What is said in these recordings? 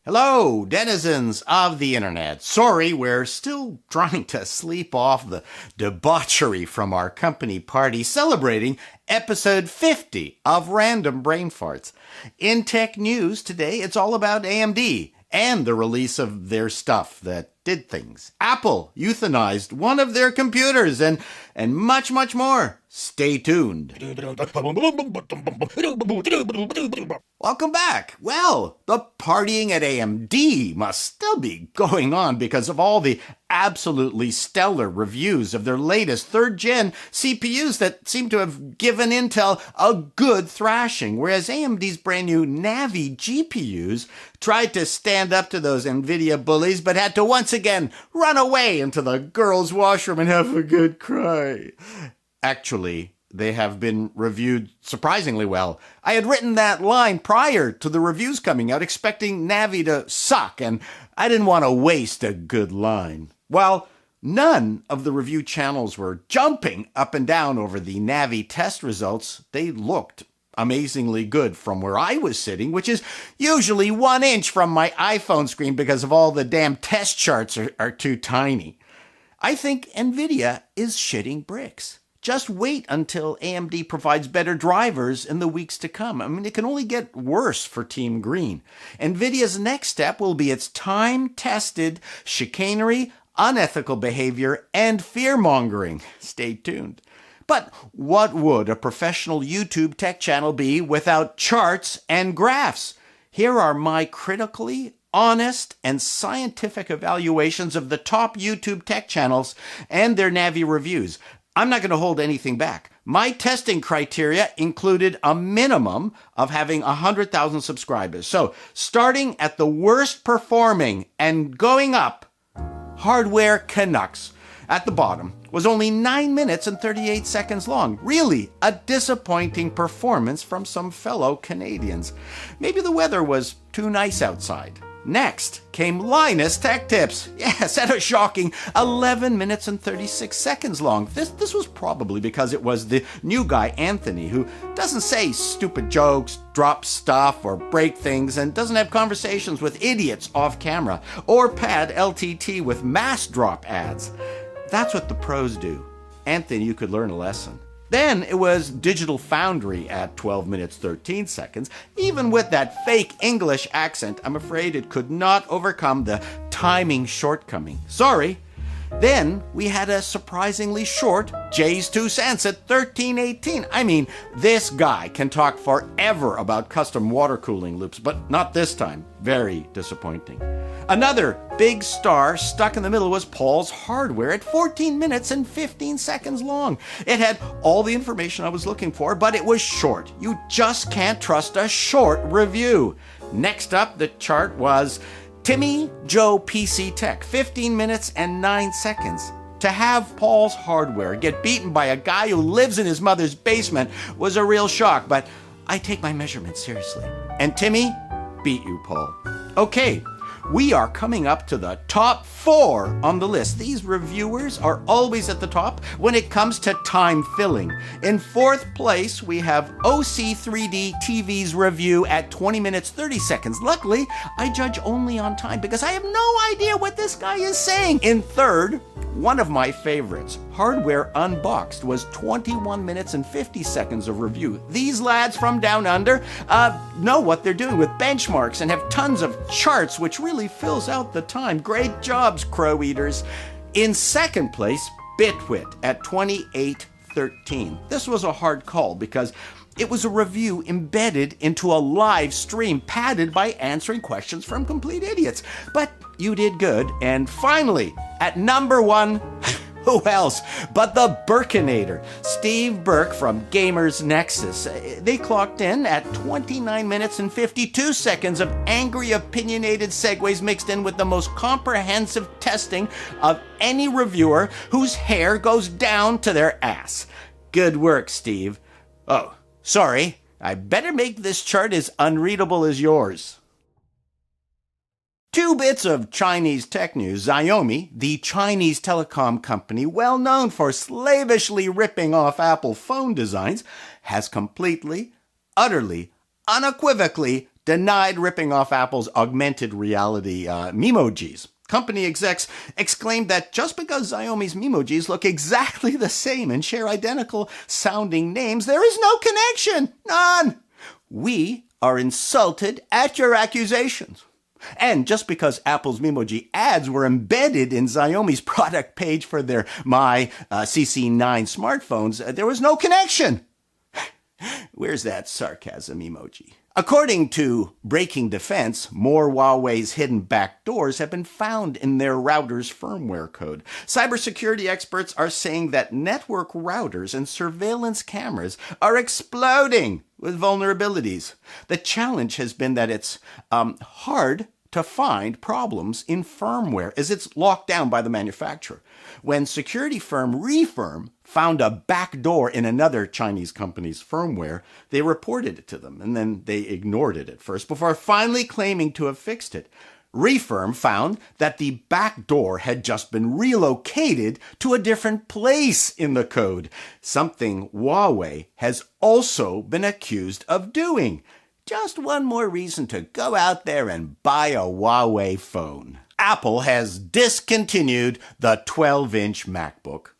Hello, denizens of the internet. Sorry, we're still trying to sleep off the debauchery from our company party celebrating episode 50 of Random Brain Farts. In tech news today, it's all about AMD and the release of their stuff that did things. Apple euthanized one of their computers and much, much more. Stay tuned. Welcome back. Well, the partying at AMD must still be going on because of all the absolutely stellar reviews of their latest third-gen CPUs that seem to have given Intel a good thrashing, whereas AMD's brand new Navi GPUs tried to stand up to those Nvidia bullies but had to once again run away into the girls' washroom and have a good cry. Actually, they have been reviewed surprisingly well. I had written that line prior to the reviews coming out, expecting Navi to suck, and I didn't want to waste a good line. While none of the review channels were jumping up and down over the Navi test results, they looked amazingly good from where I was sitting, which is usually 1 inch from my iPhone screen because of all the damn test charts are too tiny. I think Nvidia is shitting bricks. Just wait until AMD provides better drivers in the weeks to come. I mean, it can only get worse for Team Green. Nvidia's next step will be its time-tested chicanery, unethical behavior, and fear-mongering. Stay tuned. But what would a professional YouTube tech channel be without charts and graphs? Here are my critically honest and scientific evaluations of the top YouTube tech channels and their Navi reviews. I'm not going to hold anything back. My testing criteria included a minimum of having 100,000 subscribers. So starting at the worst performing and going up, Hardware Canucks at the bottom was only 9 minutes and 38 seconds long. Really a disappointing performance from some fellow Canadians. Maybe the weather was too nice outside. Next came Linus Tech Tips. Yes, at a shocking 11 minutes and 36 seconds long. This was probably because it was the new guy, Anthony, who doesn't say stupid jokes, drop stuff, or break things, and doesn't have conversations with idiots off camera, or pad LTT with mass drop ads. That's what the pros do. Anthony, you could learn a lesson. Then it was Digital Foundry at 12 minutes 13 seconds. Even with that fake English accent, I'm afraid it could not overcome the timing shortcoming. Sorry. Then we had a surprisingly short Jay's 2 cents at 13:18. I mean, this guy can talk forever about custom water cooling loops, but not this time. Very disappointing. Another big star stuck in the middle was Paul's Hardware at 14 minutes and 15 seconds long. It had all the information I was looking for, but it was short. You just can't trust a short review. Next up, the chart was Timmy Joe PC Tech, 15 minutes and 9 seconds. To have Paul's Hardware get beaten by a guy who lives in his mother's basement was a real shock, but I take my measurements seriously. And Timmy beat you, Paul. Okay, we are coming up to the top 4 on the list. These reviewers are always at the top when it comes to time filling. In 4th place, we have OC3D TV's review at 20 minutes 30 seconds. Luckily, I judge only on time because I have no idea what this guy is saying. In 3rd, one of my favorites, Hardware Unboxed, was 21 minutes and 50 seconds of review. These lads from down under know what they're doing with benchmarks and have tons of charts, which really fills out the time. Great jobs, crow eaters. In 2nd place, Bitwit at 28:13. This was a hard call because it was a review embedded into a live stream padded by answering questions from complete idiots. But you did good. And finally, at number 1, who else but the Burkinator, Steve Burke from Gamers Nexus. They clocked in at 29 minutes and 52 seconds of angry, opinionated segues mixed in with the most comprehensive testing of any reviewer whose hair goes down to their ass. Good work, Steve. Oh, sorry, I better make this chart as unreadable as yours. 2 bits of Chinese tech news. Xiaomi, the Chinese telecom company well known for slavishly ripping off Apple phone designs, has completely, utterly, unequivocally denied ripping off Apple's augmented reality Memojis. Company execs exclaimed that just because Xiaomi's Memojis look exactly the same and share identical sounding names, there is no connection. None. We are insulted at your accusations. And just because Apple's Memoji ads were embedded in Xiaomi's product page for their My CC9 smartphones, there was no connection. Where's that sarcasm emoji? According to Breaking Defense, more Huawei's hidden backdoors have been found in their router's firmware code. Cybersecurity experts are saying that network routers and surveillance cameras are exploding with vulnerabilities. The challenge has been that it's hard to find problems in firmware as it's locked down by the manufacturer. When security firm Refirm found a backdoor in another Chinese company's firmware, they reported it to them, and then they ignored it at first before finally claiming to have fixed it. Refirm found that the backdoor had just been relocated to a different place in the code, something Huawei has also been accused of doing. Just one more reason to go out there and buy a Huawei phone. Apple has discontinued the 12-inch MacBook.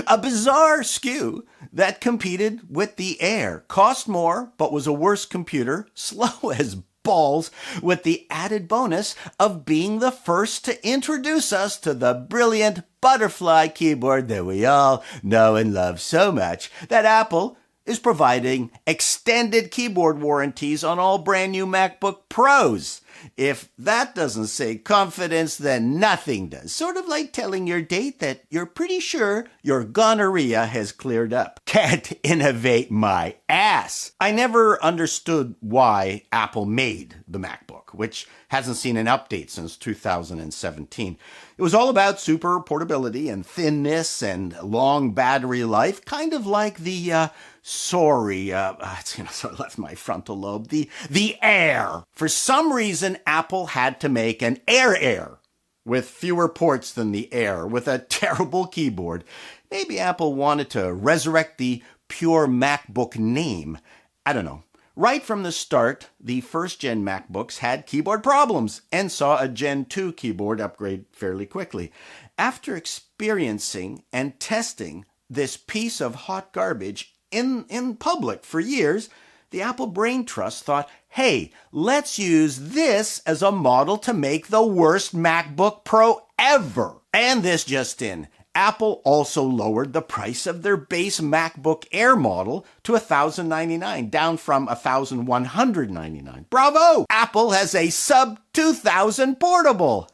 A bizarre SKU that competed with the Air, cost more, but was a worse computer, slow as balls, with the added bonus of being the first to introduce us to the brilliant butterfly keyboard that we all know and love so much that Apple is providing extended keyboard warranties on all brand new MacBook Pros. If that doesn't say confidence, then nothing does. Sort of like telling your date that you're pretty sure your gonorrhea has cleared up. Can't innovate my ass. I never understood why Apple made the MacBook, which hasn't seen an update since 2017. It was all about super portability and thinness and long battery life, kind of like the sorry, so I left my frontal lobe, the Air. For some reason, Apple had to make an Air with fewer ports than the Air, with a terrible keyboard. Maybe Apple wanted to resurrect the pure MacBook name. I don't know. Right from the start, the first-gen MacBooks had keyboard problems and saw a Gen 2 keyboard upgrade fairly quickly. After experiencing and testing this piece of hot garbage in public for years, the Apple Brain Trust thought, hey, let's use this as a model to make the worst MacBook Pro ever. And this just in. Apple also lowered the price of their base MacBook Air model to $1,099, down from $1,199. Bravo! Apple has a sub-$2,000 portable.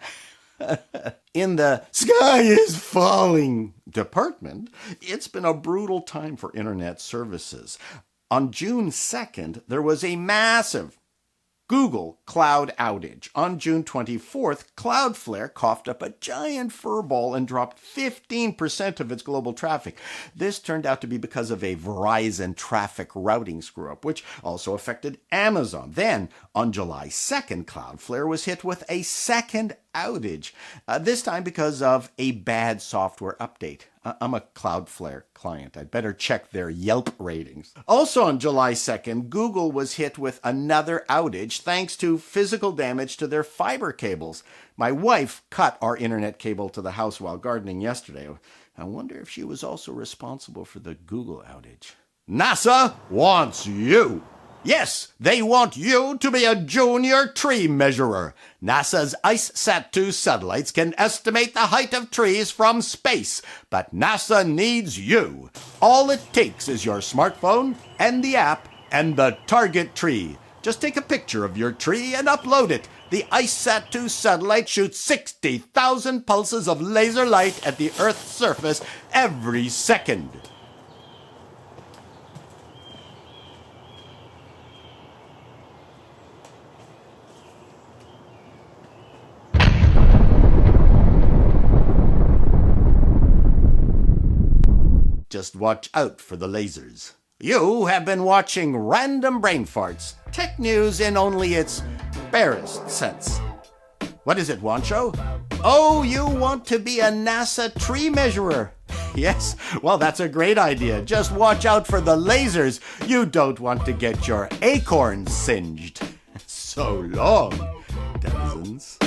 In the sky is falling department, it's been a brutal time for internet services. On June 2nd, there was a massive Google cloud outage. On June 24th, Cloudflare coughed up a giant furball and dropped 15% of its global traffic. This turned out to be because of a Verizon traffic routing screw-up, which also affected Amazon. Then, on July 2nd, Cloudflare was hit with a second outage, this time because of a bad software update. I'm a Cloudflare client. I'd better check their Yelp ratings. Also on July 2nd, Google was hit with another outage thanks to physical damage to their fiber cables. My wife cut our internet cable to the house while gardening yesterday. I wonder if she was also responsible for the Google outage. NASA wants you. Yes, they want you to be a junior tree measurer. NASA's ICESat-2 satellites can estimate the height of trees from space, but NASA needs you. All it takes is your smartphone and the app and the target tree. Just take a picture of your tree and upload it. The ICESat-2 satellite shoots 60,000 pulses of laser light at the Earth's surface every second. Just watch out for the lasers. You have been watching Random Brain Farts, tech news in only its barest sense. What is it, Wancho? Oh, you want to be a NASA tree measurer? Yes, well, that's a great idea. Just watch out for the lasers. You don't want to get your acorns singed. So long, denizens.